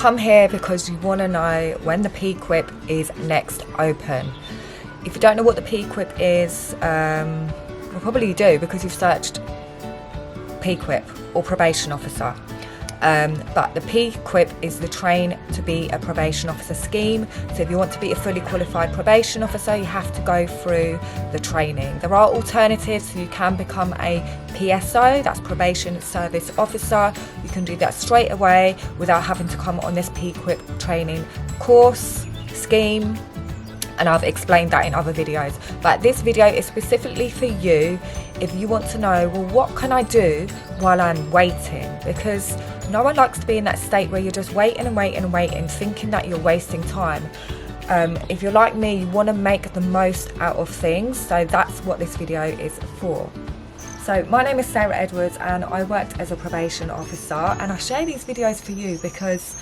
come here because you want to know when the PQIP is next open. If you don't know what the PQIP is, well, probably you do because you've searched PQIP or Probation Officer. But the PQIP is the Train to be a Probation Officer scheme. So if you want to be a fully qualified probation officer, you have to go through the training. There are alternatives, so you can become a PSO, that's Probation Service Officer. You can do that straight away without having to come on this PQIP training course scheme. And I've explained that in other videos. But this video is specifically for you if you want to know, well, what can I do while I'm waiting? Because no one likes to be in that state where you're just waiting and waiting and waiting, thinking that you're wasting time. If you're like me, you want to make the most out of things. So that's what this video is for. So my name is Sarah Edwards and I worked as a probation officer, and I share these videos for you because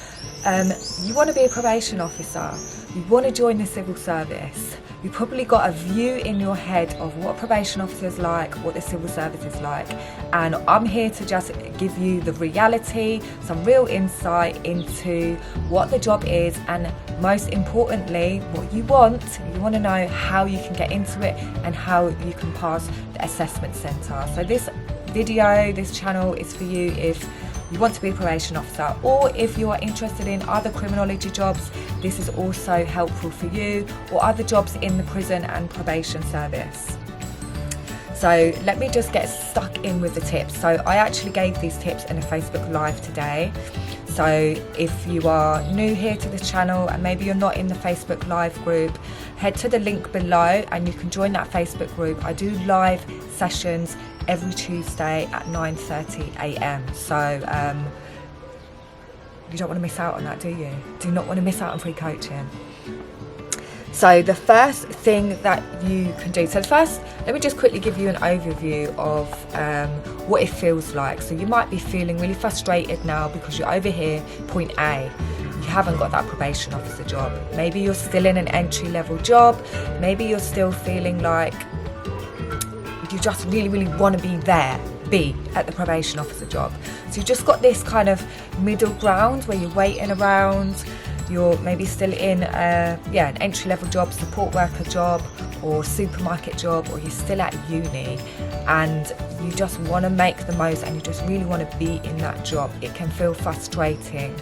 you want to be a probation officer, you want to join the civil service, you've probably got a view in your head of what probation officer is like, what the civil service is like, and I'm here to just give you the reality, some real insight into what the job is, and most importantly what you want to know how you can get into it and how you can pass the assessment centre. So this video, this channel is for you if you want to be a probation officer, or if you are interested in other criminology jobs, this is also helpful for you, or other jobs in the prison and probation service. So let me just get stuck in with the tips. So I actually gave these tips in a Facebook Live today. So if you are new here to this channel and maybe you're not in the Facebook Live group, head to the link below and you can join that Facebook group. I do live sessions every Tuesday at 9:30 a.m. So you don't want to miss out on that, do you? Do not want to miss out on free coaching. So the first thing that you can do, so first let me just quickly give you an overview of what it feels like. So you might be feeling really frustrated now because you're over here, point A, you haven't got that probation officer job. Maybe you're still in an entry level job, maybe you're still feeling like you just really want to be there, B, at the probation officer job. So you've just got this kind of middle ground where you're waiting around, you're maybe still in an entry-level job, support worker job or supermarket job, or you're still at uni and you just want to make the most and you just really want to be in that job. It can feel frustrating.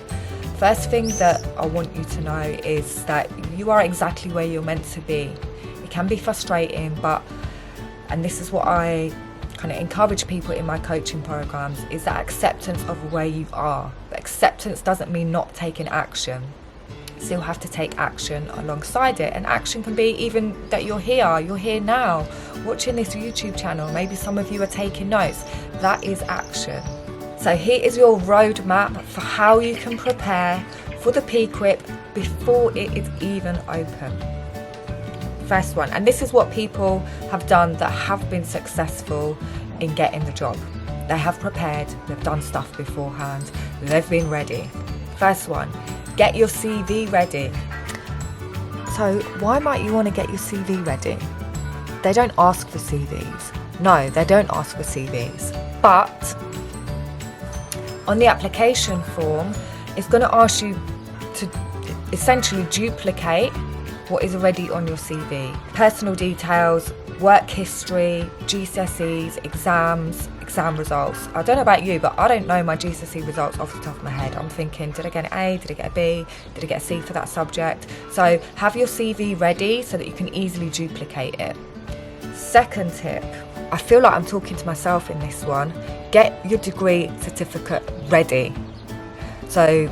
First thing that I want you to know is that you are exactly where you're meant to be. It can be frustrating, and this is what I kind of encourage people in my coaching programs, is that acceptance of where you are. But acceptance doesn't mean not taking action. Still have to take action alongside it, and action can be even that you're here now watching this YouTube channel. Maybe some of you are taking notes. That is action. So here is your roadmap for how you can prepare for the PQIP before it is even open. First one, and this is what people have done that have been successful in getting the job. They have prepared, they've done stuff beforehand, they've been ready. First one, get your CV ready. So why might you want to get your CV ready? They don't ask for CVs. No, they don't ask for CVs. But on the application form, it's going to ask you to essentially duplicate what is already on your CV. Personal details, work history, GCSEs, exam results. I don't know about you, but I don't know my GCSE results off the top of my head. I'm thinking, did I get an A? Did I get a B? Did I get a C for that subject? So have your CV ready so that you can easily duplicate it. Second tip, I feel like I'm talking to myself in this one. Get your degree certificate ready. So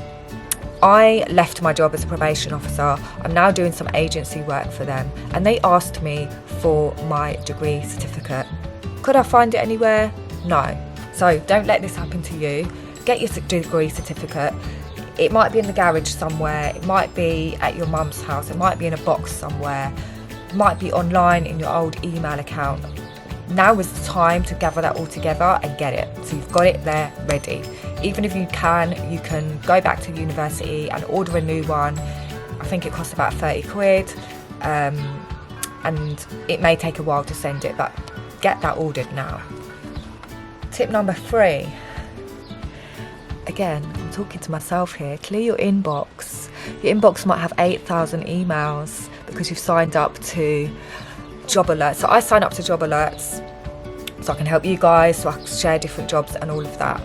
I left my job as a probation officer. I'm now doing some agency work for them, and they asked me for my degree certificate. Could I find it anywhere? No. So don't let this happen to you. Get your degree certificate. It might be in the garage somewhere, it might be at your mum's house, it might be in a box somewhere, it might be online in your old email account. Now is the time to gather that all together and get it. So you've got it there ready. Even if you can go back to university and order a new one. I think it costs about 30 quid. And it may take a while to send it, but get that ordered now. Tip number 3. again, I'm talking to myself here, clear your inbox. Your inbox might have 8,000 emails because you've signed up to job alerts. So I sign up to job alerts so I can help you guys, so I can share different jobs and all of that.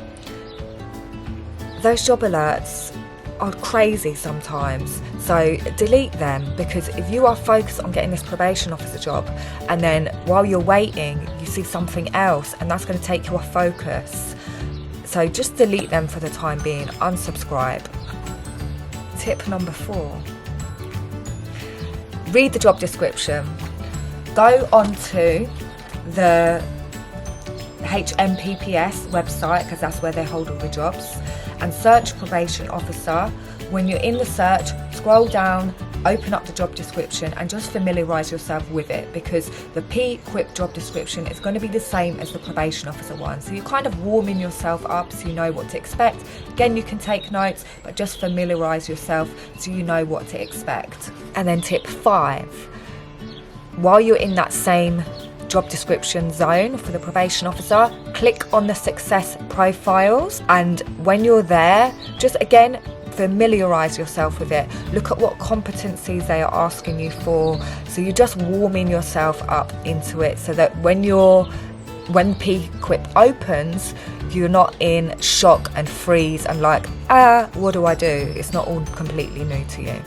Those job alerts are crazy sometimes, so delete them, because if you are focused on getting this probation officer job and then while you're waiting you see something else, and that's going to take you off focus, so just delete them for the time being. Unsubscribe. Tip number 4, read the job description. Go onto the HMPPS website, because that's where they hold all the jobs, and search probation officer. When you're in the search, scroll down, open up the job description and just familiarise yourself with it, because the PQIP job description is going to be the same as the probation officer one, so you're kind of warming yourself up so you know what to expect. Again, you can take notes, but just familiarise yourself so you know what to expect. And then tip 5, while you're in that same job description zone for the probation officer, click on the success profiles, and when you're there, just again familiarise yourself with it. Look at what competencies they are asking you for, so you're just warming yourself up into it, so that when PQIP opens, you're not in shock and freeze and like, what do I do? It's not all completely new to you.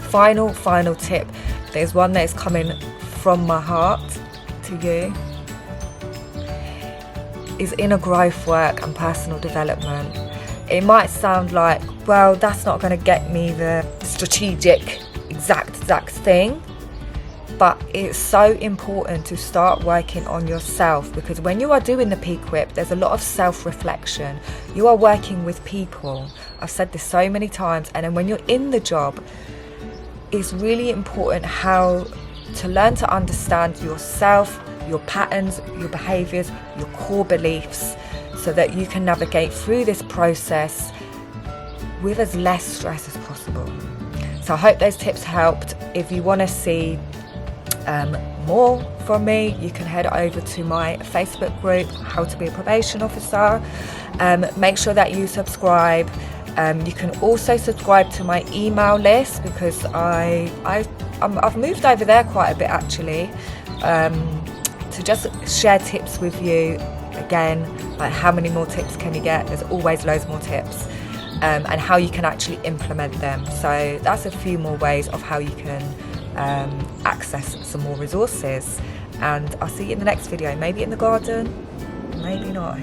Final tip, there's one that is coming from my heart to you, is inner growth work and personal development. It might sound like, well, that's not going to get me the strategic exact thing, but it's so important to start working on yourself, because when you are doing the PQIP, there's a lot of self-reflection. You are working with people. I've said this so many times, and then when you're in the job, it's really important how to learn to understand yourself, your patterns, your behaviours, your core beliefs, so that you can navigate through this process with as less stress as possible. So I hope those tips helped. If you want to see more from me, you can head over to my Facebook group, How to Be a Probation Officer. Make sure that you subscribe. You can also subscribe to my email list, because I've moved over there quite a bit actually, to just share tips with you. Again, like how many more tips can you get? There's always loads more tips, and how you can actually implement them. So that's a few more ways of how you can access some more resources. And I'll see you in the next video, maybe in the garden, maybe not.